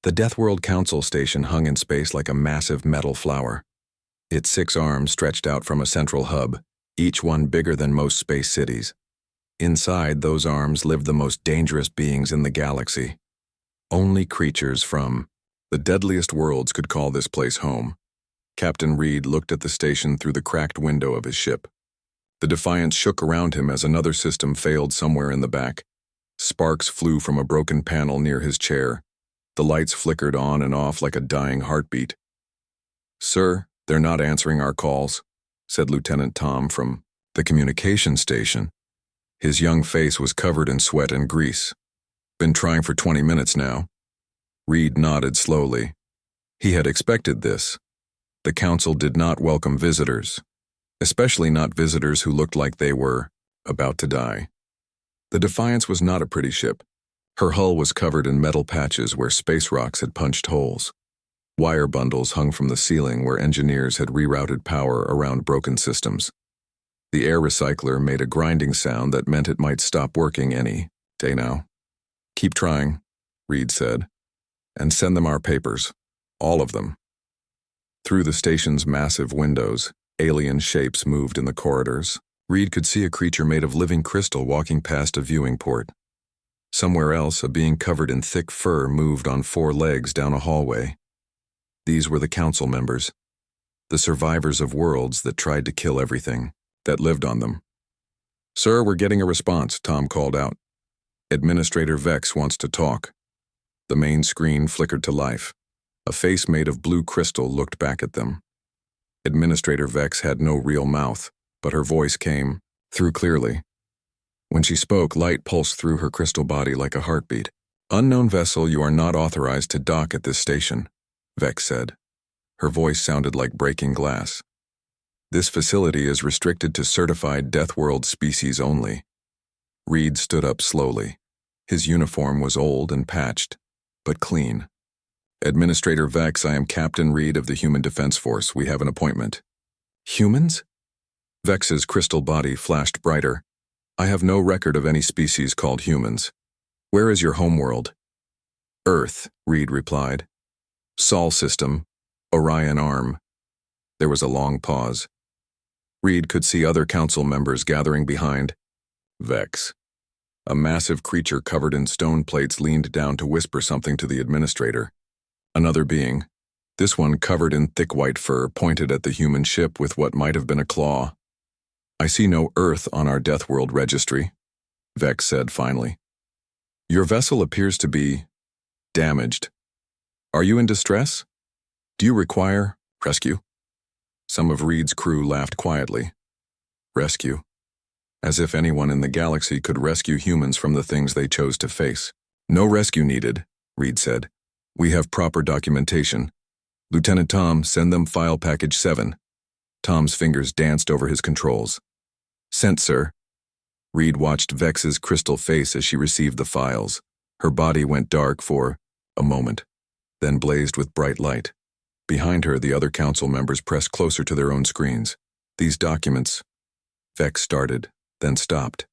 The Deathworld Council station hung in space like a massive metal flower. Its 6 arms stretched out from a central hub, each one bigger than most space cities. Inside those arms lived the most dangerous beings in the galaxy. Only creatures from the deadliest worlds could call this place home. Captain Reed looked at the station through the cracked window of his ship. The Defiance shook around him as another system failed somewhere in the back. Sparks flew from a broken panel near his chair. The lights flickered on and off like a dying heartbeat. "Sir, they're not answering our calls," said Lieutenant Tom from the communication station. His young face was covered in sweat and grease. "Been trying for 20 minutes now." Reed nodded slowly. He had expected this. The council did not welcome visitors, especially not visitors who looked like they were about to die. The Defiance was not a pretty ship. Her hull was covered in metal patches where space rocks had punched holes. Wire bundles hung from the ceiling where engineers had rerouted power around broken systems. The air recycler made a grinding sound that meant it might stop working any day now. "Keep trying," Reed said, "and send them our papers. All of them." Through the station's massive windows, alien shapes moved in the corridors. Reed could see a creature made of living crystal walking past a viewing port. Somewhere else, a being covered in thick fur moved on 4 legs down a hallway. These were the council members, the survivors of worlds that tried to kill everything that lived on them. "Sir, we're getting a response," Tom called out. "Administrator Vex wants to talk." The main screen flickered to life. A face made of blue crystal looked back at them. Administrator Vex had no real mouth, but her voice came through clearly. When she spoke, light pulsed through her crystal body like a heartbeat. "Unknown vessel, you are not authorized to dock at this station," Vex said. Her voice sounded like breaking glass. "This facility is restricted to certified Deathworld species only." Reed stood up slowly. His uniform was old and patched, but clean. "Administrator Vex, I am Captain Reed of the Human Defense Force. We have an appointment." "Humans?" Vex's crystal body flashed brighter. "I have no record of any species called humans. Where is your homeworld?" "Earth," Reed replied. "Sol system, Orion arm." There was a long pause. Reed could see other council members gathering behind Vex. A massive creature covered in stone plates leaned down to whisper something to the administrator. Another being, this one covered in thick white fur, pointed at the human ship with what might have been a claw. "I see no Earth on our Deathworld registry," Vex said finally. "Your vessel appears to be damaged. Are you in distress? Do you require rescue?" Some of Reed's crew laughed quietly. Rescue? As if anyone in the galaxy could rescue humans from the things they chose to face. "No rescue needed," Reed said. "We have proper documentation. Lieutenant Tom, send them file package 7. Tom's fingers danced over his controls. "Sent, sir." Reed watched Vex's crystal face as she received the files. Her body went dark for a moment, then blazed with bright light. Behind her, the other council members pressed closer to their own screens. "These documents," Vex started, then stopped.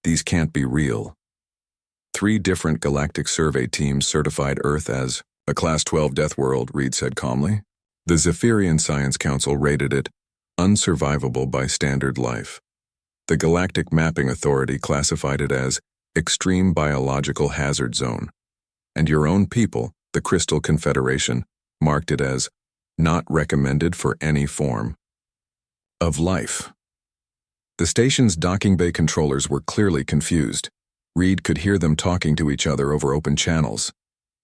"These can't be real." 3 different galactic survey teams certified Earth as a Class 12 Deathworld, Reed said calmly. The Zephyrian Science Council rated it unsurvivable by standard life. The Galactic Mapping Authority classified it as extreme biological hazard zone. And your own people, the Crystal Confederation, marked it as not recommended for any form of life. The station's docking bay controllers were clearly confused. Reed could hear them talking to each other over open channels.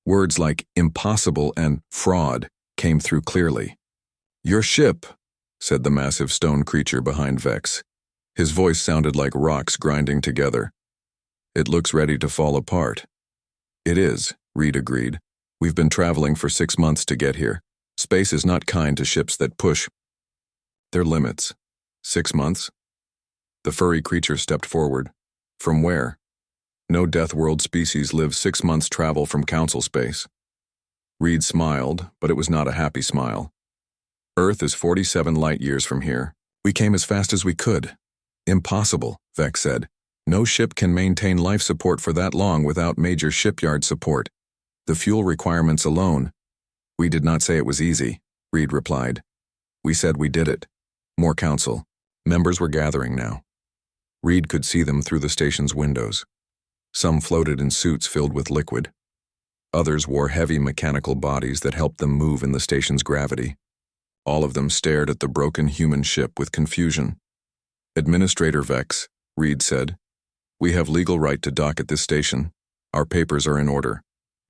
Words like impossible and fraud came through clearly. "Your ship," said the massive stone creature behind Vex. His voice sounded like rocks grinding together. "It looks ready to fall apart." "It is," Reed agreed. "We've been traveling for 6 months to get here. Space is not kind to ships that push their limits." 6 months? The furry creature stepped forward. "From where?" "No Deathworld species lives 6 months' travel from Council space." Reed smiled, but it was not a happy smile. "Earth is 47 light years from here. We came as fast as we could." "Impossible," Vex said. "No ship can maintain life support for that long without major shipyard support." The fuel requirements alone. We did not say it was easy, Reed replied. We said we did it. More council. Members were gathering now. Reed could see them through the station's windows. Some floated in suits filled with liquid. Others wore heavy mechanical bodies that helped them move in the station's gravity. All of them stared at the broken human ship with confusion. Administrator Vex, Reed said. We have legal right to dock at this station. Our papers are in order.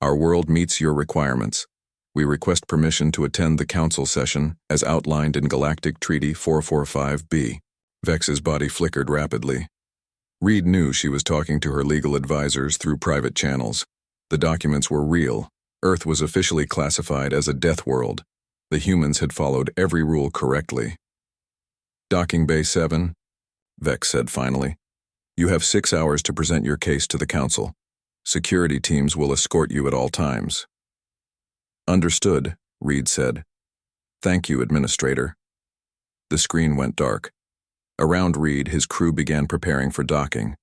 Our world meets your requirements. We request permission to attend the council session as outlined in Galactic Treaty 445B. Vex's body flickered rapidly. Reed knew she was talking to her legal advisors through private channels. The documents were real. Earth was officially classified as a death world. The humans had followed every rule correctly. Docking Bay 7, Vex said finally. You have 6 hours to present your case to the council. Security teams will escort you at all times. Understood, Reed said. Thank you, Administrator. The screen went dark. Around Reed, his crew began preparing for docking.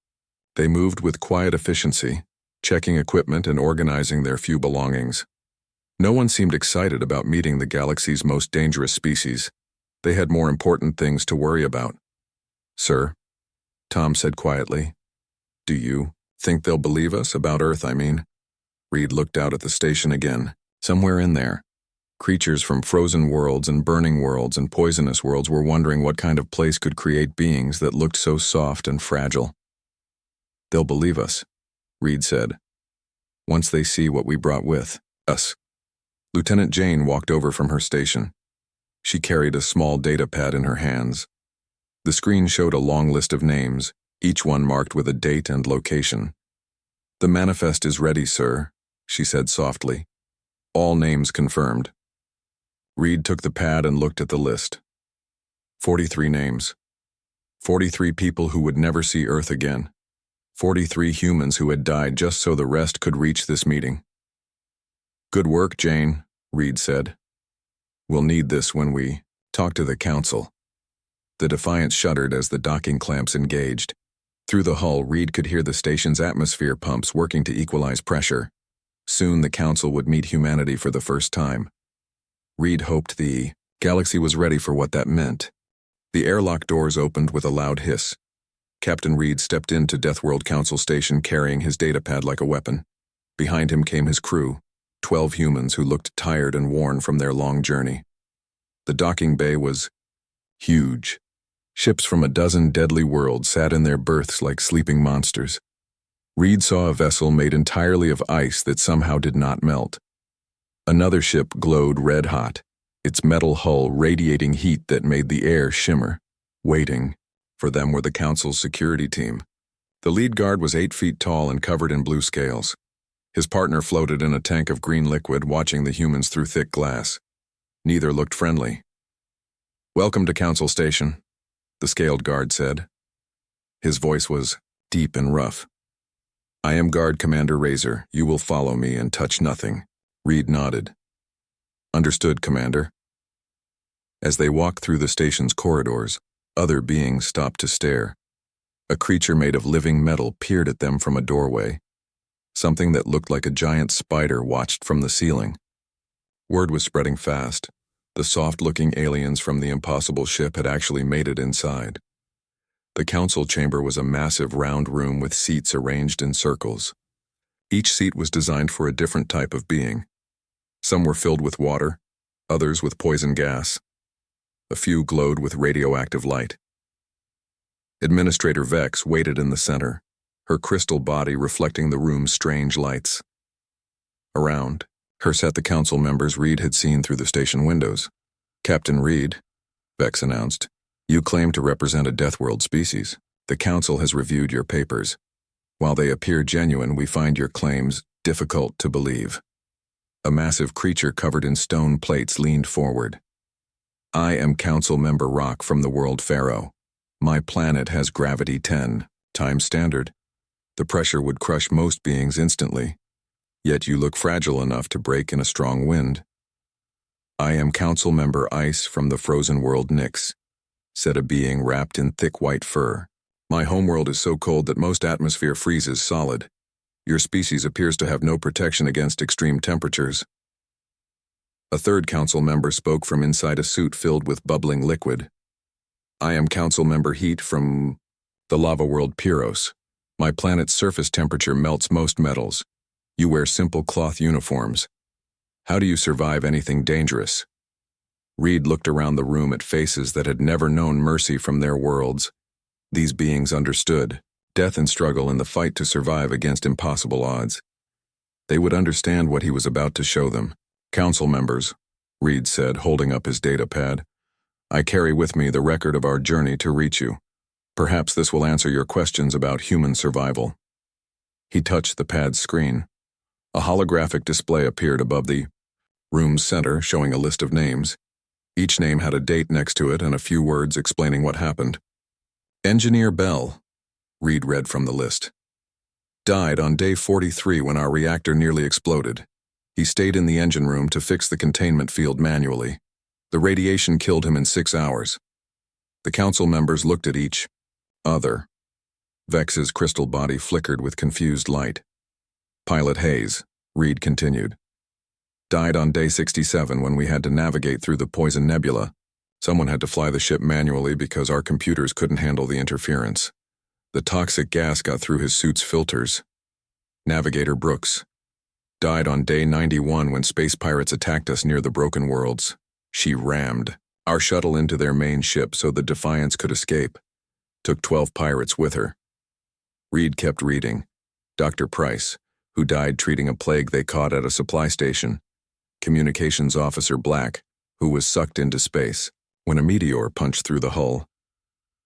They moved with quiet efficiency, checking equipment and organizing their few belongings. No one seemed excited about meeting the galaxy's most dangerous species. They had more important things to worry about. Sir, Tom said quietly. Do you think they'll believe us about Earth, I mean? Reed looked out at the station again. Somewhere in there, creatures from frozen worlds and burning worlds and poisonous worlds were wondering what kind of place could create beings that looked so soft and fragile. They'll believe us, Reed said, once they see what we brought with us. Lieutenant Jane walked over from her station. She carried a small data pad in her hands. The screen showed a long list of names, each one marked with a date and location. The manifest is ready, sir, she said softly. All names confirmed. Reed took the pad and looked at the list. 43 names. 43 people who would never see Earth again. 43 humans who had died just so the rest could reach this meeting. Good work, Jane, Reed said. We'll need this when we talk to the council. The Defiant shuddered as the docking clamps engaged. Through the hull, Reed could hear the station's atmosphere pumps working to equalize pressure. Soon the council would meet humanity for the first time. Reed hoped the galaxy was ready for what that meant. The airlock doors opened with a loud hiss. Captain Reed stepped into Deathworld Council Station carrying his datapad like a weapon. Behind him came his crew, 12 humans who looked tired and worn from their long journey. The docking bay was huge. Ships from a dozen deadly worlds sat in their berths like sleeping monsters. Reed saw a vessel made entirely of ice that somehow did not melt. Another ship glowed red-hot, its metal hull radiating heat that made the air shimmer. Waiting for them were the council's security team. The lead guard was 8 feet tall and covered in blue scales. His partner floated in a tank of green liquid, watching the humans through thick glass. Neither looked friendly. Welcome to Council Station, the scaled guard said. His voice was deep and rough. I am Guard Commander Razor. You will follow me and touch nothing. Reed nodded. Understood, Commander. As they walked through the station's corridors, other beings stopped to stare. A creature made of living metal peered at them from a doorway. Something that looked like a giant spider watched from the ceiling. Word was spreading fast. The soft-looking aliens from the impossible ship had actually made it inside. The council chamber was a massive round room with seats arranged in circles. Each seat was designed for a different type of being. Some were filled with water, others with poison gas. A few glowed with radioactive light. Administrator Vex waited in the center, her crystal body reflecting the room's strange lights. Around her sat the council members Reed had seen through the station windows. Captain Reed, Vex announced, you claim to represent a Deathworld species. The council has reviewed your papers. While they appear genuine, we find your claims difficult to believe. A massive creature covered in stone plates leaned forward. I am Council Member Rock from the world Pharaoh. My planet has gravity 10 times standard. The pressure would crush most beings instantly. Yet you look fragile enough to break in a strong wind. I am Council Member Ice from the frozen world Nyx, said a being wrapped in thick white fur. My homeworld is so cold that most atmosphere freezes solid. Your species appears to have no protection against extreme temperatures. A third council member spoke from inside a suit filled with bubbling liquid. I am Council Member Heat from the lava world Pyros. My planet's surface temperature melts most metals. You wear simple cloth uniforms. How do you survive anything dangerous? Reed looked around the room at faces that had never known mercy from their worlds. These beings understood death and struggle in the fight to survive against impossible odds. They would understand what he was about to show them. Council members, Reed said, holding up his data pad. I carry with me the record of our journey to reach you. Perhaps this will answer your questions about human survival. He touched the pad's screen. A holographic display appeared above the room's center, showing a list of names. Each name had a date next to it and a few words explaining what happened. Engineer Bell, Reed read from the list, died on day 43 when our reactor nearly exploded. He stayed in the engine room to fix the containment field manually. The radiation killed him in 6 hours. The council members looked at each other. Vex's crystal body flickered with confused light. Pilot Hayes, Reed continued, died on day 67 when we had to navigate through the Poison Nebula. Someone had to fly the ship manually because our computers couldn't handle the interference. The toxic gas got through his suit's filters. Navigator Brooks died on day 91 when space pirates attacked us near the Broken Worlds. She rammed our shuttle into their main ship so the Defiance could escape. Took 12 pirates with her. Reed kept reading. Dr. Price, who died treating a plague they caught at a supply station. Communications Officer Black, who was sucked into space when a meteor punched through the hull.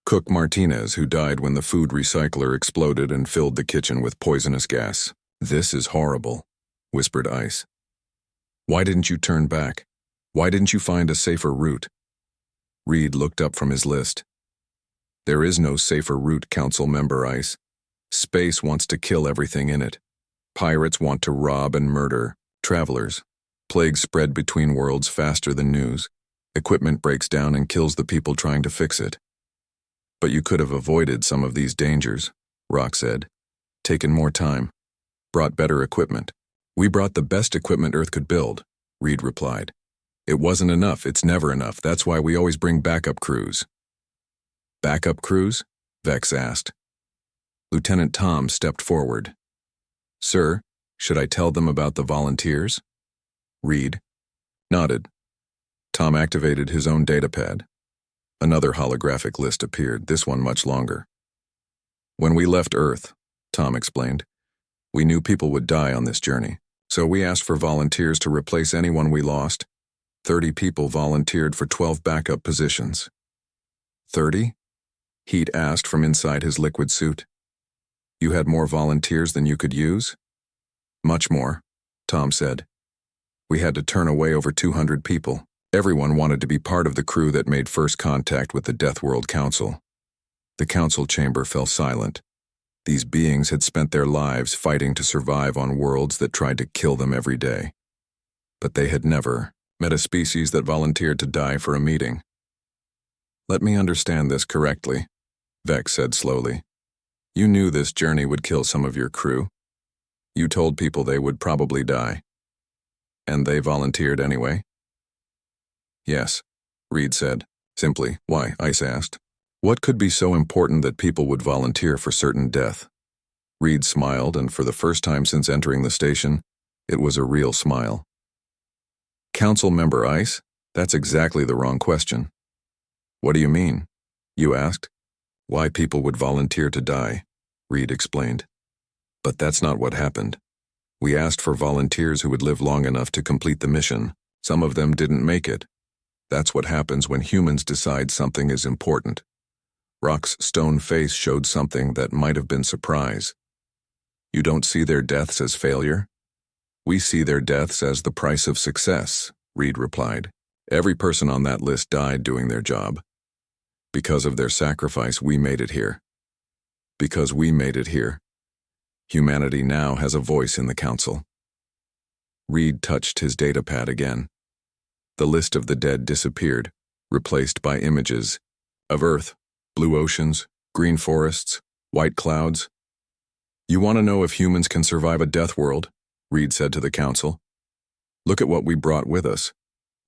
Cook Martinez, who died when the food recycler exploded and filled the kitchen with poisonous gas. This is horrible, whispered Ice. Why didn't you turn back? Why didn't you find a safer route? Reed looked up from his list. There is no safer route, Council Member Ice. Space wants to kill everything in it. Pirates want to rob and murder travelers. Plagues spread between worlds faster than news. Equipment breaks down and kills the people trying to fix it. But you could have avoided some of these dangers, Rock said. Taken more time. Brought better equipment. We brought the best equipment Earth could build, Reed replied. It wasn't enough, it's never enough, that's why we always bring backup crews. Backup crews? Vex asked. Lieutenant Tom stepped forward. Sir, should I tell them about the volunteers? Reed nodded. Tom activated his own datapad. Another holographic list appeared, this one much longer. When we left Earth, Tom explained, we knew people would die on this journey, so we asked for volunteers to replace anyone we lost. 30 people volunteered for 12 backup positions. 30? Heat asked from inside his liquid suit. You had more volunteers than you could use? Much more, Tom said. We had to turn away over 200 people. Everyone wanted to be part of the crew that made first contact with the Deathworld Council. The council chamber fell silent. These beings had spent their lives fighting to survive on worlds that tried to kill them every day. But they had never met a species that volunteered to die for a meeting. Let me understand this correctly, Vex said slowly. You knew this journey would kill some of your crew. You told people they would probably die. And they volunteered anyway? Yes, Reed said. Simply, why? Ice asked. What could be so important that people would volunteer for certain death? Reed smiled, and for the first time since entering the station, it was a real smile. Council Member Ice, that's exactly the wrong question. What do you mean? You asked. Why people would volunteer to die, Reed explained. But that's not what happened. We asked for volunteers who would live long enough to complete the mission. Some of them didn't make it. That's what happens when humans decide something is important. Rock's stone face showed something that might have been surprise. You don't see their deaths as failure? We see their deaths as the price of success, Reed replied. Every person on that list died doing their job. Because of their sacrifice, we made it here. Because we made it here. Humanity now has a voice in the council. Reed touched his datapad again. The list of the dead disappeared, replaced by images of Earth, blue oceans, green forests, white clouds. You want to know if humans can survive a death world? Reed said to the council. Look at what we brought with us.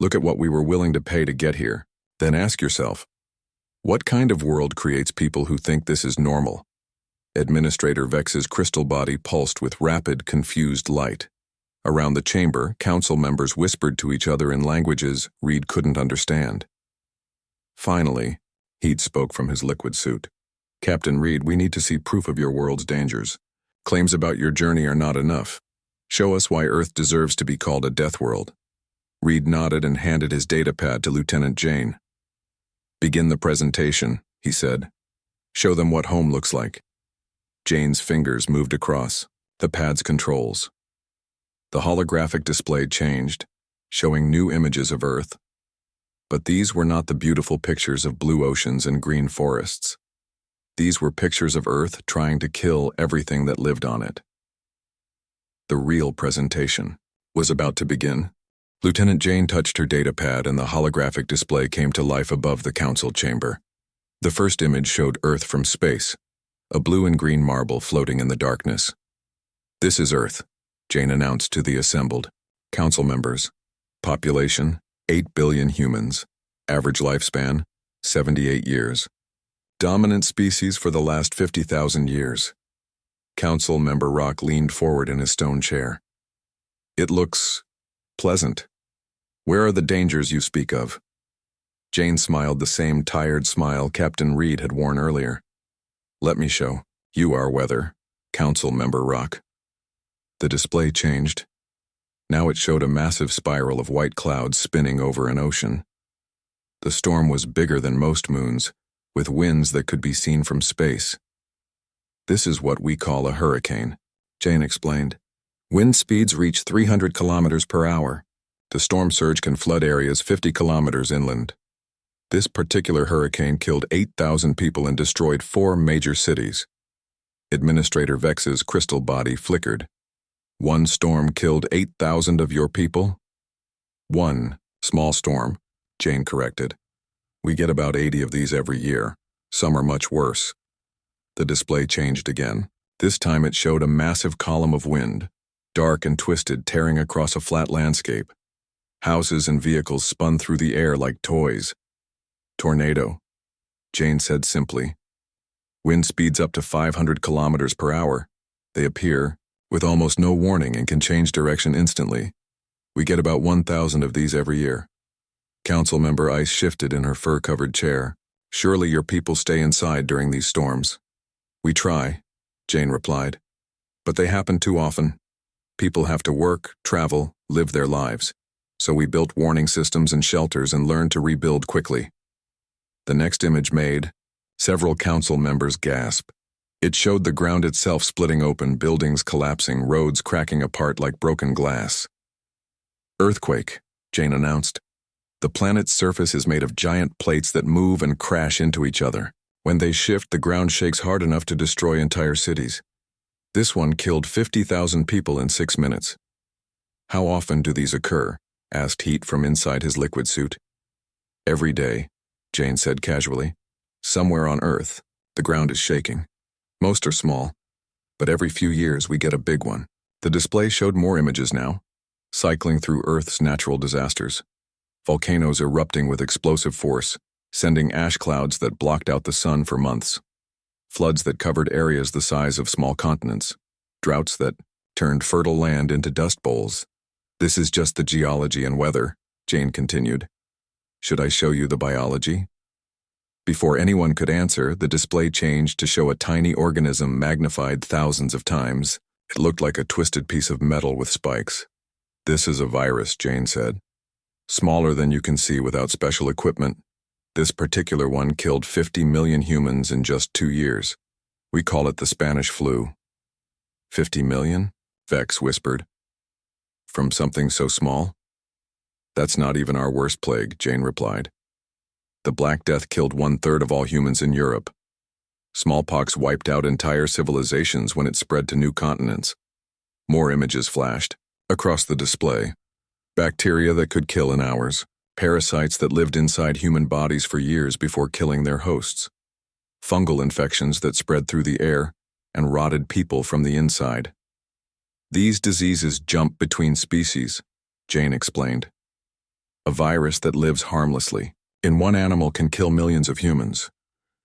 Look at what we were willing to pay to get here. Then ask yourself, what kind of world creates people who think this is normal? Administrator Vex's crystal body pulsed with rapid, confused light. Around the chamber, council members whispered to each other in languages Reed couldn't understand. Finally, Heat spoke from his liquid suit. Captain Reed, we need to see proof of your world's dangers. Claims about your journey are not enough. Show us why Earth deserves to be called a death world. Reed nodded and handed his datapad to Lieutenant Jane. Begin the presentation, he said. Show them what home looks like. Jane's fingers moved across the pad's controls. The holographic display changed, showing new images of Earth. But these were not the beautiful pictures of blue oceans and green forests. These were pictures of Earth trying to kill everything that lived on it. The real presentation was about to begin. Lieutenant Jane touched her datapad and the holographic display came to life above the council chamber. The first image showed Earth from space, a blue and green marble floating in the darkness. This is Earth, Jane announced to the assembled council members. Population, 8 billion humans. Average lifespan, 78 years. Dominant species for the last 50,000 years. Council member Rock leaned forward in his stone chair. It looks pleasant. Where are the dangers you speak of? Jane smiled the same tired smile Captain Reed had worn earlier. Let me show you our weather, Council member Rock. The display changed. Now it showed a massive spiral of white clouds spinning over an ocean. The storm was bigger than most moons, with winds that could be seen from space. This is what we call a hurricane, Jane explained. Wind speeds reach 300 kilometers per hour. The storm surge can flood areas 50 kilometers inland. This particular hurricane killed 8,000 people and destroyed 4 major cities. Administrator Vex's crystal body flickered. One storm killed 8,000 of your people? One small storm, Jane corrected. We get about 80 of these every year. Some are much worse. The display changed again. This time it showed a massive column of wind, dark and twisted, tearing across a flat landscape. Houses and vehicles spun through the air like toys. Tornado, Jane said simply. Wind speeds up to 500 kilometers per hour. They appear with almost no warning and can change direction instantly. We get about 1,000 of these every year. Council member Ice shifted in her fur-covered chair. Surely your people stay inside during these storms. We try, Jane replied. But they happen too often. People have to work, travel, live their lives. So we built warning systems and shelters and learned to rebuild quickly. The next image made several council members gasp. It showed the ground itself splitting open, buildings collapsing, roads cracking apart like broken glass. Earthquake, Jane announced. The planet's surface is made of giant plates that move and crash into each other. When they shift, the ground shakes hard enough to destroy entire cities. This one killed 50,000 people in 6 minutes. How often do these occur? Asked Heat from inside his liquid suit. Every day, Jane said casually. Somewhere on Earth, the ground is shaking. Most are small, but every few years we get a big one. The display showed more images now, cycling through Earth's natural disasters. Volcanoes erupting with explosive force, sending ash clouds that blocked out the sun for months. Floods that covered areas the size of small continents. Droughts that turned fertile land into dust bowls. This is just the geology and weather, Jane continued. Should I show you the biology? Before anyone could answer, the display changed to show a tiny organism magnified thousands of times. It looked like a twisted piece of metal with spikes. This is a virus, Jane said. Smaller than you can see without special equipment. This particular one killed 50 million humans in just 2 years. We call it the Spanish flu. 50 million? Vex whispered. From something so small? That's not even our worst plague, Jane replied. The Black Death killed 1/3 of all humans in Europe. Smallpox wiped out entire civilizations when it spread to new continents. More images flashed across the display. Bacteria that could kill in hours. Parasites that lived inside human bodies for years before killing their hosts. Fungal infections that spread through the air, and rotted people from the inside. These diseases jump between species, Jane explained. A virus that lives harmlessly in one animal can kill millions of humans.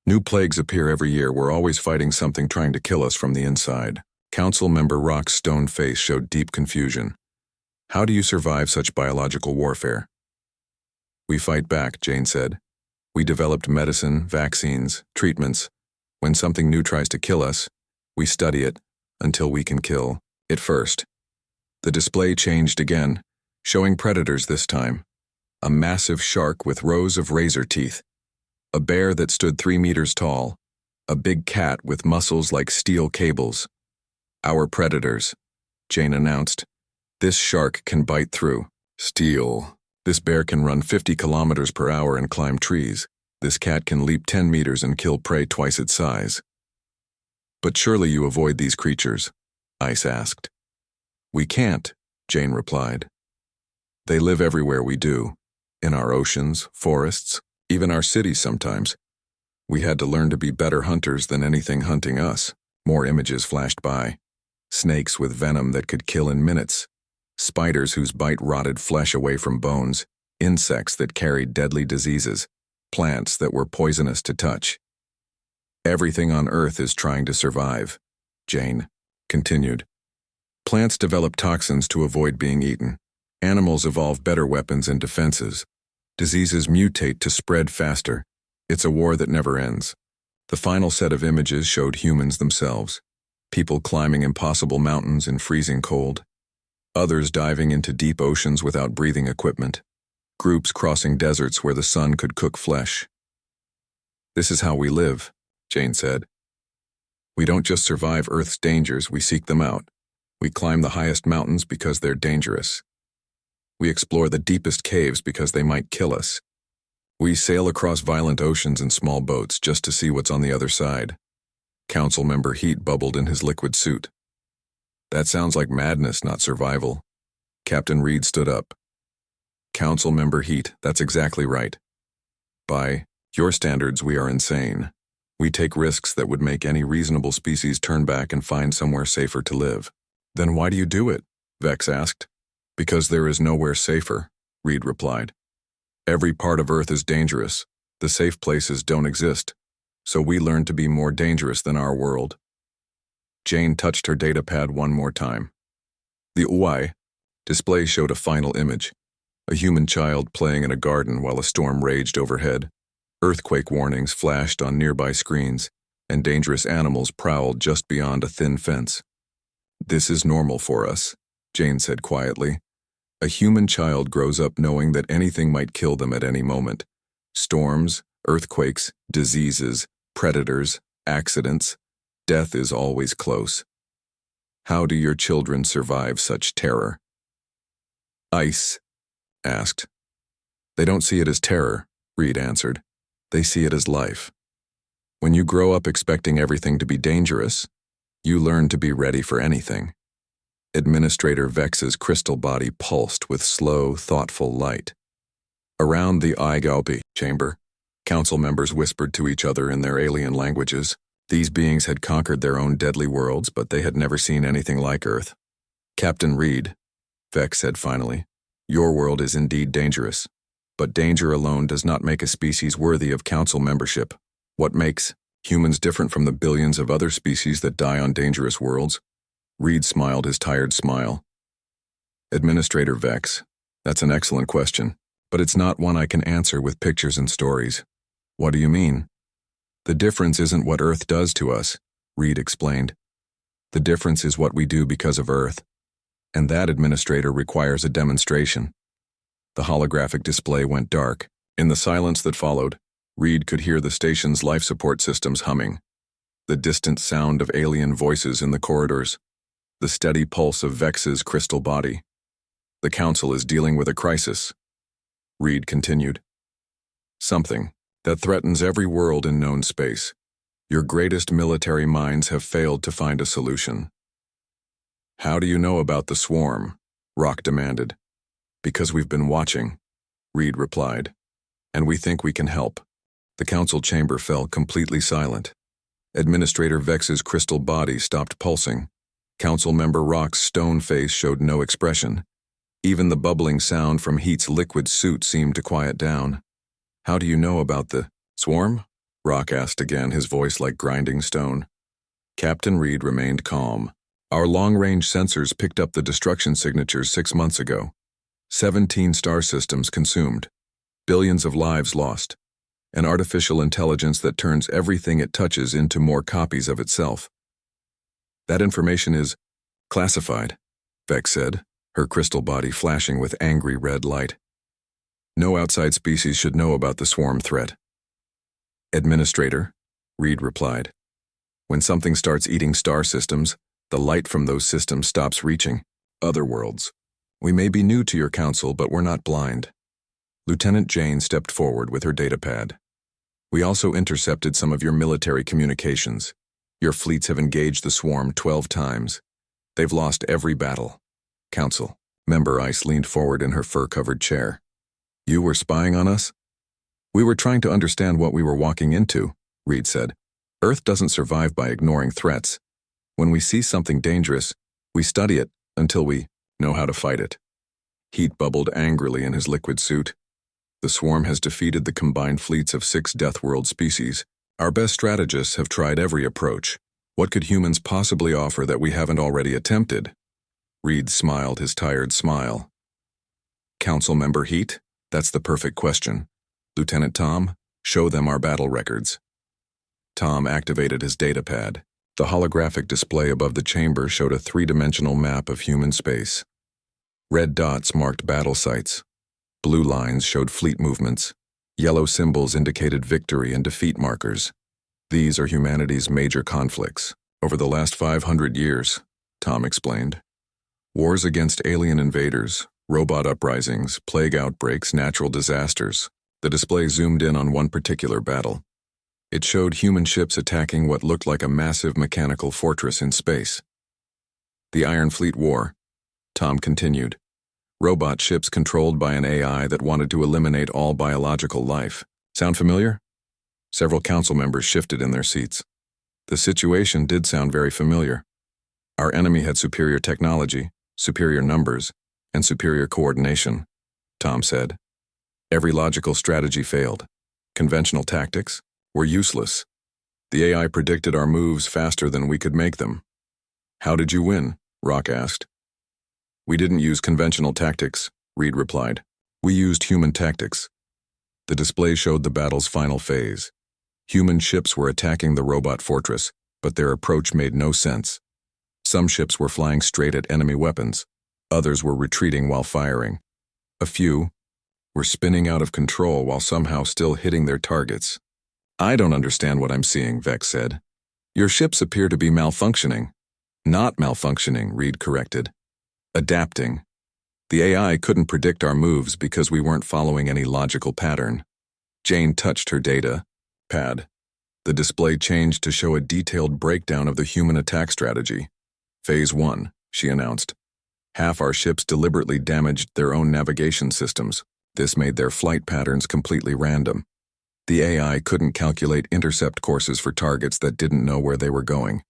New plagues appear every year. We're always fighting something trying to kill us from the inside. Council member Rock's stone face showed deep confusion. How do you survive such biological warfare? We fight back, Jane said. We developed medicine, vaccines, treatments. When something new tries to kill us, we study it until we can kill it first. The display changed again, showing predators this time. A massive shark with rows of razor teeth. A bear that stood 3 meters tall. A big cat with muscles like steel cables. Our predators, Jane announced. This shark can bite through steel. This bear can run 50 kilometers per hour and climb trees. This cat can leap 10 meters and kill prey twice its size. But surely you avoid these creatures, Ice asked. We can't, Jane replied. They live everywhere we do. In our oceans, forests, even our cities sometimes. We had to learn to be better hunters than anything hunting us. More images flashed by. Snakes with venom that could kill in minutes. Spiders whose bite rotted flesh away from bones. Insects that carried deadly diseases. Plants that were poisonous to touch. Everything on Earth is trying to survive, Jane continued. Plants develop toxins to avoid being eaten. Animals evolve better weapons and defenses. Diseases mutate to spread faster. It's a war that never ends. The final set of images showed humans themselves. People climbing impossible mountains in freezing cold. Others diving into deep oceans without breathing equipment. Groups crossing deserts where the sun could cook flesh. This is how we live, Jane said. We don't just survive Earth's dangers, we seek them out. We climb the highest mountains because they're dangerous. We explore the deepest caves because they might kill us. We sail across violent oceans in small boats just to see what's on the other side. Council member Heat bubbled in his liquid suit. That sounds like madness, not survival. Captain Reed stood up. Council member Heat, that's exactly right. By your standards, we are insane. We take risks that would make any reasonable species turn back and find somewhere safer to live. Then why do you do it? Vex asked. Because there is nowhere safer, Reed replied. Every part of Earth is dangerous. The safe places don't exist. So we learn to be more dangerous than our world. Jane touched her data pad one more time. The HFY display showed a final image. A human child playing in a garden while a storm raged overhead. Earthquake warnings flashed on nearby screens, and dangerous animals prowled just beyond a thin fence. This is normal for us, Jane said quietly. A human child grows up knowing that anything might kill them at any moment. Storms, earthquakes, diseases, predators, accidents. Death is always close. How do your children survive such terror? Ice asked. They don't see it as terror, Reed answered. They see it as life. When you grow up expecting everything to be dangerous, you learn to be ready for anything. Administrator Vex's crystal body pulsed with slow, thoughtful light. Around the IGALP chamber, council members whispered to each other in their alien languages. These beings had conquered their own deadly worlds, but they had never seen anything like Earth. Captain Reed, Vex said finally, your world is indeed dangerous, but danger alone does not make a species worthy of council membership. What makes humans different from the billions of other species that die on dangerous worlds? Reed smiled his tired smile. Administrator Vex, that's an excellent question, but it's not one I can answer with pictures and stories. What do you mean? The difference isn't what Earth does to us, Reed explained. The difference is what we do because of Earth. And that, Administrator, requires a demonstration. The holographic display went dark. In the silence that followed, Reed could hear the station's life support systems humming. The distant sound of alien voices in the corridors. The steady pulse of Vex's crystal body. The Council is dealing with a crisis, Reed continued. Something that threatens every world in known space. Your greatest military minds have failed to find a solution. How do you know about the swarm? Rock demanded. Because we've been watching, Reed replied. And we think we can help. The council chamber fell completely silent. Administrator Vex's crystal body stopped pulsing. Council member Rock's stone face showed no expression. Even the bubbling sound from Heat's liquid suit seemed to quiet down. "How do you know about the swarm?" Rock asked again, his voice like grinding stone. Captain Reed remained calm. "Our long-range sensors picked up the destruction signatures 6 months ago. 17 star systems consumed. Billions of lives lost. An artificial intelligence that turns everything it touches into more copies of itself. That information is classified," Vex said, her crystal body flashing with angry red light. "No outside species should know about the swarm threat." "Administrator," Reed replied. "When something starts eating star systems, the light from those systems stops reaching other worlds. We may be new to your council, but we're not blind." Lieutenant Jane stepped forward with her datapad. "We also intercepted some of your military communications. Your fleets have engaged the swarm 12 times. They've lost every battle." Council member Ice leaned forward in her fur-covered chair. "You were spying on us?" "We were trying to understand what we were walking into," Reed said. "Earth doesn't survive by ignoring threats. When we see something dangerous, we study it until we know how to fight it." Heat bubbled angrily in his liquid suit. "The swarm has defeated the combined fleets of 6 Deathworld species. Our best strategists have tried every approach. What could humans possibly offer that we haven't already attempted?" Reed smiled his tired smile. "Council member Heat, that's the perfect question. Lieutenant Tom, show them our battle records." Tom activated his datapad. The holographic display above the chamber showed a 3-dimensional map of human space. Red dots marked battle sites. Blue lines showed fleet movements. Yellow symbols indicated victory and defeat markers. These are humanity's major conflicts. Over the last 500 years, Tom explained. Wars against alien invaders, robot uprisings, plague outbreaks, natural disasters. The display zoomed in on one particular battle. It showed human ships attacking what looked like a massive mechanical fortress in space. The Iron Fleet War, Tom continued. Robot ships controlled by an AI that wanted to eliminate all biological life. Sound familiar? Several council members shifted in their seats. The situation did sound very familiar. Our enemy had superior technology, superior numbers, and superior coordination, Tom said. Every logical strategy failed. Conventional tactics were useless. The AI predicted our moves faster than we could make them. "How did you win?" Rock asked. "We didn't use conventional tactics," Reed replied. "We used human tactics." The display showed the battle's final phase. Human ships were attacking the robot fortress, but their approach made no sense. Some ships were flying straight at enemy weapons. Others were retreating while firing. A few were spinning out of control while somehow still hitting their targets. "I don't understand what I'm seeing," Vex said. "Your ships appear to be malfunctioning." "Not malfunctioning," Reed corrected. "Adapting. The AI couldn't predict our moves because we weren't following any logical pattern." Jane touched her data pad. The display changed to show a detailed breakdown of the human attack strategy. "Phase 1, she announced. Half our ships deliberately damaged their own navigation systems. This made their flight patterns completely random. The AI couldn't calculate intercept courses for targets that didn't know where they were going."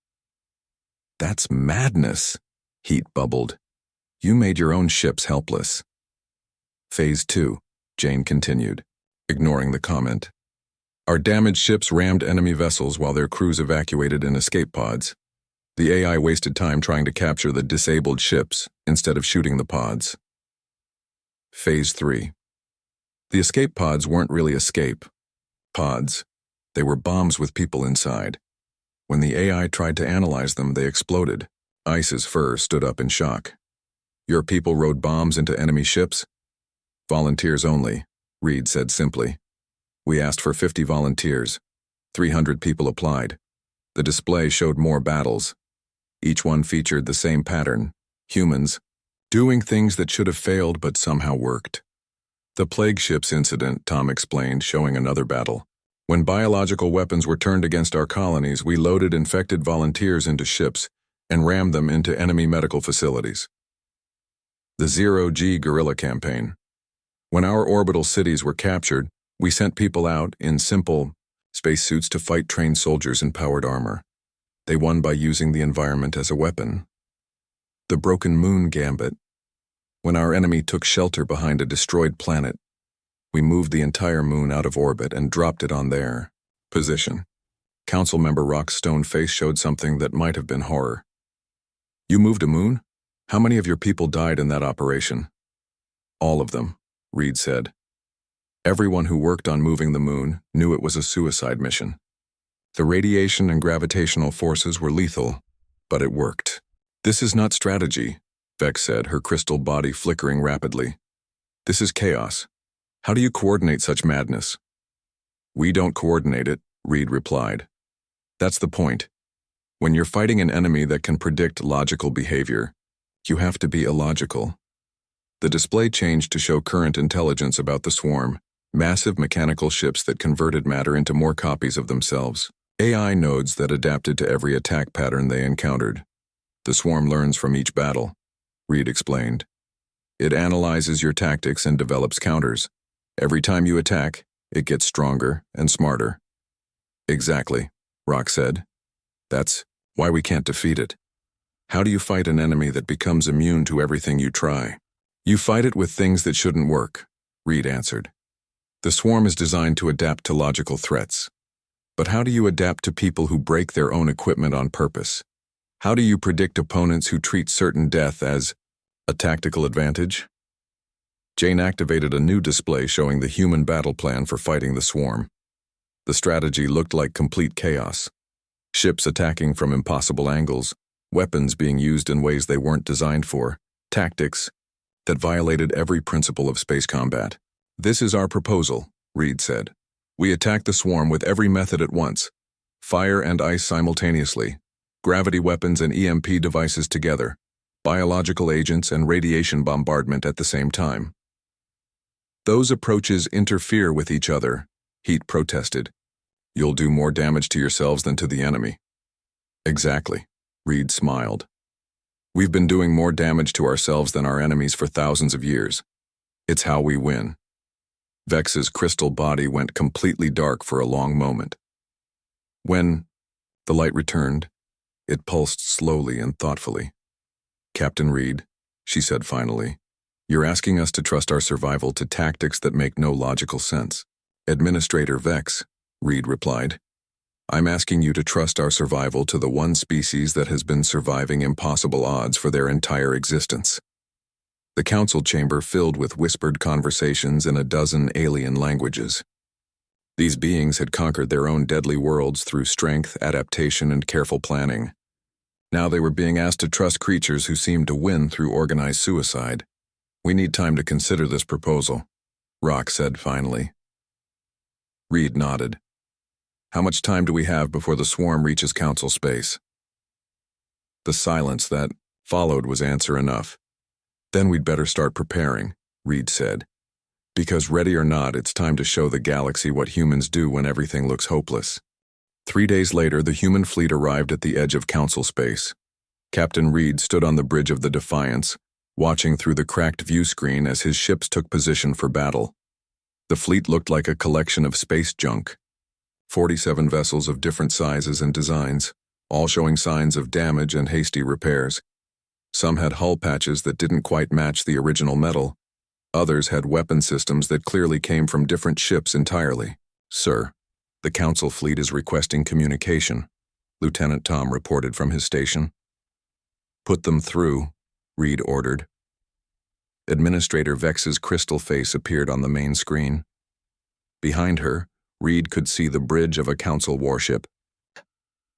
"That's madness," Heat bubbled. "You made your own ships helpless." "Phase 2, Jane continued, ignoring the comment. "Our damaged ships rammed enemy vessels while their crews evacuated in escape pods. The AI wasted time trying to capture the disabled ships instead of shooting the pods." Phase 3. The escape pods weren't really escape pods. They were bombs with people inside. When the AI tried to analyze them, they exploded. Ice's fur stood up in shock. "Your people rode bombs into enemy ships?" "Volunteers only," Reed said simply. "We asked for 50 volunteers. 300 people applied. The display showed more battles. Each one featured the same pattern. Humans doing things that should have failed but somehow worked. The plague ships incident," Tom explained, showing another battle. "When biological weapons were turned against our colonies, we loaded infected volunteers into ships and rammed them into enemy medical facilities." The Zero-G guerrilla campaign. When our orbital cities were captured, we sent people out in simple Spacesuits to fight trained soldiers in powered armor. They won by using the environment as a weapon. The Broken Moon Gambit. When our enemy took shelter behind a destroyed planet, we moved the entire moon out of orbit and dropped it on their position. Council member Rock's stone face showed something that might have been horror. You moved a moon? How many of your people died in that operation? All of them, Reed said. Everyone who worked on moving the moon knew it was a suicide mission. The radiation and gravitational forces were lethal, but it worked. This is not strategy, Vex said, her crystal body flickering rapidly. This is chaos. How do you coordinate such madness? We don't coordinate it, Reed replied. That's the point. When you're fighting an enemy that can predict logical behavior, you have to be illogical. The display changed to show current intelligence about the swarm, massive mechanical ships that converted matter into more copies of themselves. AI nodes that adapted to every attack pattern they encountered. The swarm learns from each battle, Reed explained. It analyzes your tactics and develops counters. Every time you attack, it gets stronger and smarter. Exactly, Rock said. That's why we can't defeat it. How do you fight an enemy that becomes immune to everything you try? You fight it with things that shouldn't work, Reed answered. The swarm is designed to adapt to logical threats. But how do you adapt to people who break their own equipment on purpose? How do you predict opponents who treat certain death as a tactical advantage? Jane activated a new display showing the human battle plan for fighting the swarm. The strategy looked like complete chaos. Ships attacking from impossible angles, weapons being used in ways they weren't designed for, tactics that violated every principle of space combat. This is our proposal, Reed said. We attack the swarm with every method at once. Fire and ice simultaneously. Gravity weapons and EMP devices together. Biological agents and radiation bombardment at the same time. Those approaches interfere with each other, Heat protested. You'll do more damage to yourselves than to the enemy. Exactly, Reed smiled. We've been doing more damage to ourselves than our enemies for thousands of years. It's how we win. Vex's crystal body went completely dark for a long moment. When the light returned, it pulsed slowly and thoughtfully. Captain Reed, she said finally, you're asking us to trust our survival to tactics that make no logical sense. Administrator Vex, Reed replied. I'm asking you to trust our survival to the one species that has been surviving impossible odds for their entire existence. The council chamber filled with whispered conversations in a dozen alien languages. These beings had conquered their own deadly worlds through strength, adaptation, and careful planning. Now they were being asked to trust creatures who seemed to win through organized suicide. We need time to consider this proposal, Rock said finally. Reed nodded. How much time do we have before the swarm reaches council space? The silence that followed was answer enough. Then we'd better start preparing, Reed said. Because ready or not, it's time to show the galaxy what humans do when everything looks hopeless. 3 days later, the human fleet arrived at the edge of council space. Captain Reed stood on the bridge of the Defiance, watching through the cracked view screen as his ships took position for battle. The fleet looked like a collection of space junk. 47 vessels of different sizes and designs, all showing signs of damage and hasty repairs. Some had hull patches that didn't quite match the original metal. Others had weapon systems that clearly came from different ships entirely. Sir, the council fleet is requesting communication, Lieutenant Tom reported from his station. Put them through, Reed ordered. Administrator Vex's crystal face appeared on the main screen. Behind her, Reed could see the bridge of a council warship.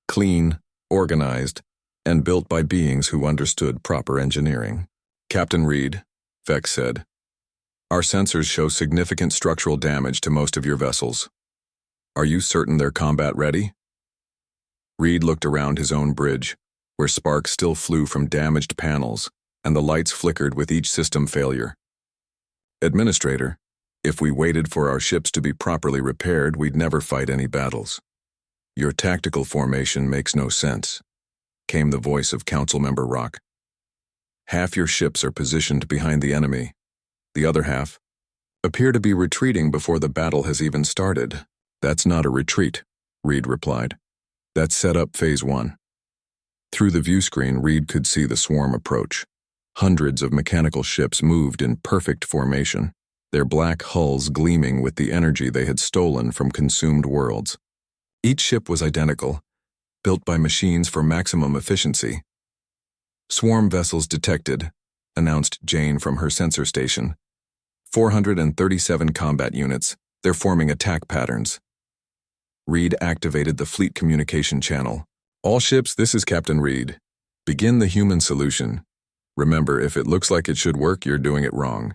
Clean, organized, and built by beings who understood proper engineering. Captain Reed, Vex said, our sensors show significant structural damage to most of your vessels. Are you certain they're combat ready? Reed looked around his own bridge, where sparks still flew from damaged panels, and the lights flickered with each system failure. Administrator, if we waited for our ships to be properly repaired, we'd never fight any battles. Your tactical formation makes no sense, came the voice of Councilmember Rock. Half your ships are positioned behind the enemy. The other half appear to be retreating before the battle has even started. That's not a retreat, Reed replied. That set up Phase 1. Through the view screen, Reed could see the swarm approach. Hundreds of mechanical ships moved in perfect formation, their black hulls gleaming with the energy they had stolen from consumed worlds. Each ship was identical, built by machines for maximum efficiency. Swarm vessels detected, announced Jane from her sensor station. 437 combat units, they're forming attack patterns. Reed activated the fleet communication channel. All ships, this is Captain Reed. Begin the human solution. Remember, if it looks like it should work, you're doing it wrong.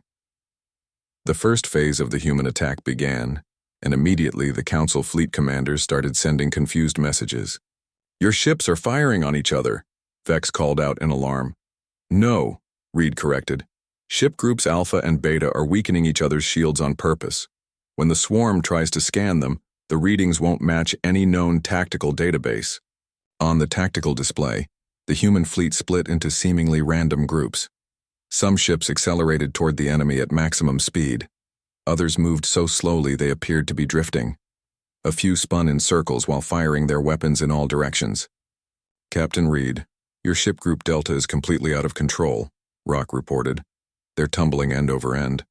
The first phase of the human attack began, and immediately the Council fleet commanders started sending confused messages. Your ships are firing on each other, Vex called out in alarm. No, Reed corrected. Ship groups Alpha and Beta are weakening each other's shields on purpose. When the swarm tries to scan them, the readings won't match any known tactical database. On the tactical display, the human fleet split into seemingly random groups. Some ships accelerated toward the enemy at maximum speed. Others moved so slowly they appeared to be drifting. A few spun in circles while firing their weapons in all directions. Captain Reed, your ship group Delta is completely out of control, Rock reported. They're tumbling end over end.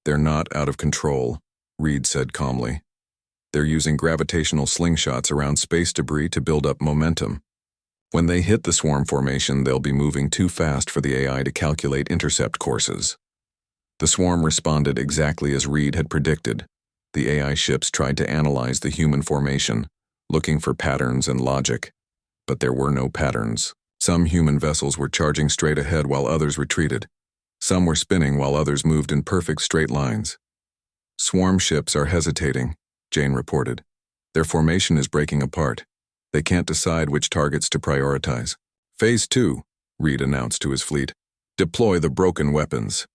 They're not out of control, Reed said calmly. They're using gravitational slingshots around space debris to build up momentum. When they hit the swarm formation, they'll be moving too fast for the AI to calculate intercept courses. The swarm responded exactly as Reed had predicted. The AI ships tried to analyze the human formation, looking for patterns and logic. But there were no patterns. Some human vessels were charging straight ahead while others retreated. Some were spinning while others moved in perfect straight lines. Swarm ships are hesitating, Jane reported. Their formation is breaking apart. They can't decide which targets to prioritize. Phase 2, Reed announced to his fleet. Deploy the broken weapons.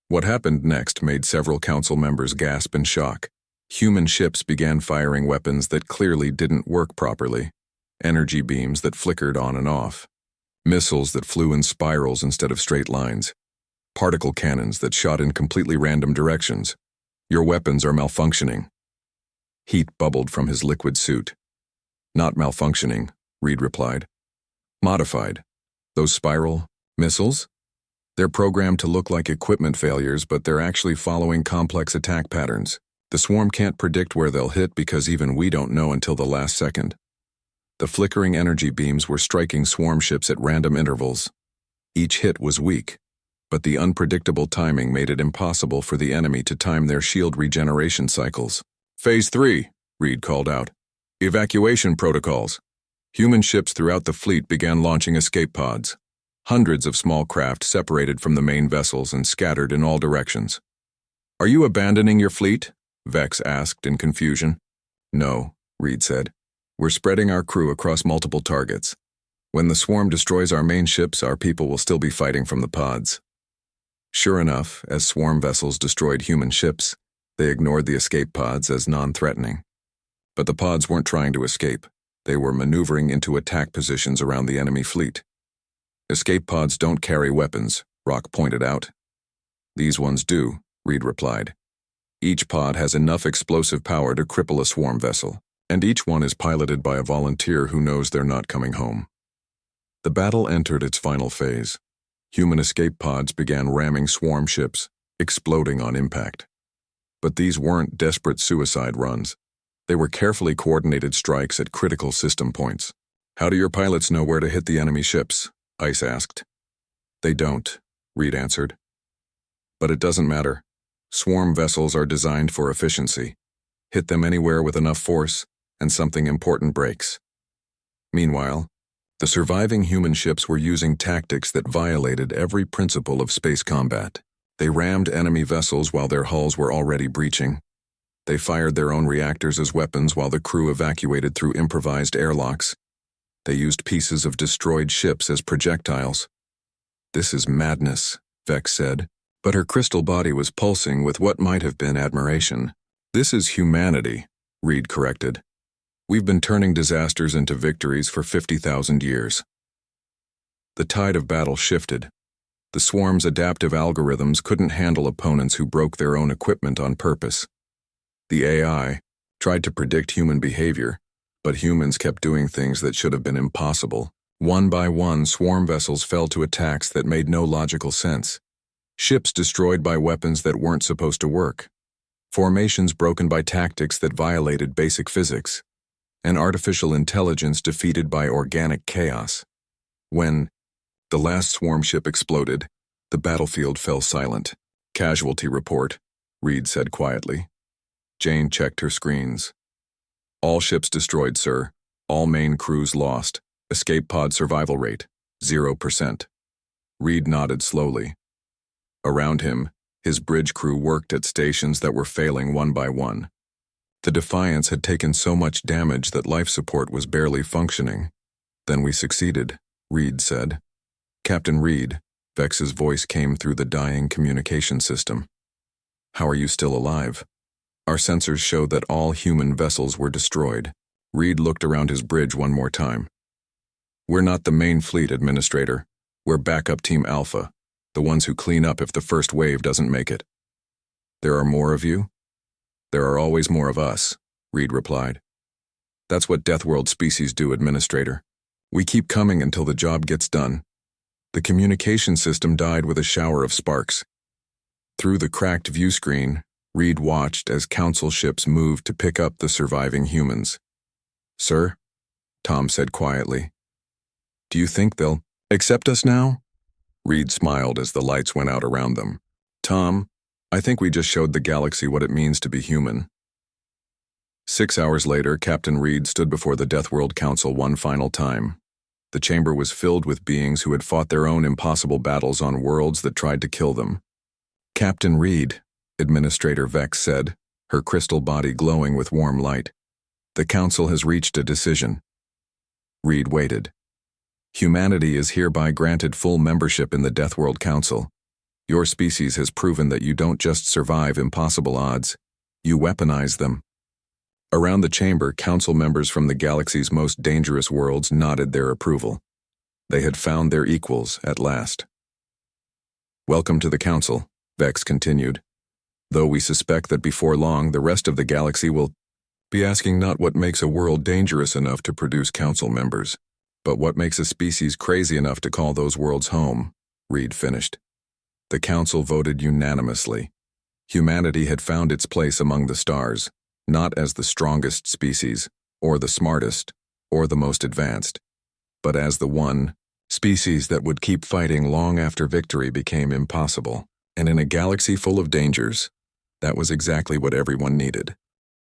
What happened next made several council members gasp in shock. Human ships began firing weapons that clearly didn't work properly. Energy beams that flickered on and off. Missiles that flew in spirals instead of straight lines. Particle cannons that shot in completely random directions. Your weapons are malfunctioning. Heat bubbled from his liquid suit. Not malfunctioning, Reed replied. Modified. Those spiral missiles? They're programmed to look like equipment failures, but they're actually following complex attack patterns. The swarm can't predict where they'll hit because even we don't know until the last second. The flickering energy beams were striking swarm ships at random intervals. Each hit was weak, but the unpredictable timing made it impossible for the enemy to time their shield regeneration cycles. Phase 3, Reed called out. Evacuation protocols. Human ships throughout the fleet began launching escape pods. Hundreds of small craft separated from the main vessels and scattered in all directions. Are you abandoning your fleet? Vex asked in confusion. No, Reed said. We're spreading our crew across multiple targets. When the swarm destroys our main ships, our people will still be fighting from the pods. Sure enough, as swarm vessels destroyed human ships, they ignored the escape pods as non-threatening. But the pods weren't trying to escape. They were maneuvering into attack positions around the enemy fleet. Escape pods don't carry weapons, Rock pointed out. These ones do, Reed replied. Each pod has enough explosive power to cripple a swarm vessel, and each one is piloted by a volunteer who knows they're not coming home. The battle entered its final phase. Human escape pods began ramming swarm ships, exploding on impact. But these weren't desperate suicide runs. They were carefully coordinated strikes at critical system points. How do your pilots know where to hit the enemy ships? Ice asked. They don't, Reed answered. But it doesn't matter. Swarm vessels are designed for efficiency. Hit them anywhere with enough force, and something important breaks. Meanwhile, the surviving human ships were using tactics that violated every principle of space combat. They rammed enemy vessels while their hulls were already breaching. They fired their own reactors as weapons while the crew evacuated through improvised airlocks. They used pieces of destroyed ships as projectiles. This is madness, Vex said, but her crystal body was pulsing with what might have been admiration. This is humanity, Reed corrected. We've been turning disasters into victories for 50,000 years. The tide of battle shifted. The swarm's adaptive algorithms couldn't handle opponents who broke their own equipment on purpose. The AI, tried to predict human behavior, but humans kept doing things that should have been impossible. One by one, swarm vessels fell to attacks that made no logical sense. Ships destroyed by weapons that weren't supposed to work. Formations broken by tactics that violated basic physics. And artificial intelligence defeated by organic chaos. When the last swarm ship exploded, the battlefield fell silent. "Casualty report," Reed said quietly. Jane checked her screens. "All ships destroyed, sir. All main crews lost. Escape pod survival rate, 0%. Reed nodded slowly. Around him, his bridge crew worked at stations that were failing one by one. The Defiance had taken so much damage that life support was barely functioning. "Then we succeeded," Reed said. "Captain Reed," Vex's voice came through the dying communication system. "How are you still alive? Our sensors show that all human vessels were destroyed." Reed looked around his bridge one more time. "We're not the main fleet, Administrator. We're backup Team Alpha, the ones who clean up if the first wave doesn't make it." "There are more of you?" "There are always more of us," Reed replied. "That's what Deathworld species do, Administrator. We keep coming until the job gets done." The communication system died with a shower of sparks. Through the cracked view screen, Reed watched as Council ships moved to pick up the surviving humans. "Sir," Tom said quietly, "do you think they'll accept us now?" Reed smiled as the lights went out around them. "Tom, I think we just showed the galaxy what it means to be human." 6 hours later, Captain Reed stood before the Deathworld Council one final time. The chamber was filled with beings who had fought their own impossible battles on worlds that tried to kill them. "Captain Reed," Administrator Vex said, her crystal body glowing with warm light, "the Council has reached a decision." Reed waited. "Humanity is hereby granted full membership in the Deathworld Council. Your species has proven that you don't just survive impossible odds, you weaponize them." Around the chamber, council members from the galaxy's most dangerous worlds nodded their approval. They had found their equals at last. "Welcome to the council," Vex continued. "Though we suspect that before long the rest of the galaxy will be asking not what makes a world dangerous enough to produce council members, but what makes a species crazy enough to call those worlds home," Reed finished. The council voted unanimously. Humanity had found its place among the stars, not as the strongest species, or the smartest, or the most advanced, but as the one species that would keep fighting long after victory became impossible. And in a galaxy full of dangers, that was exactly what everyone needed.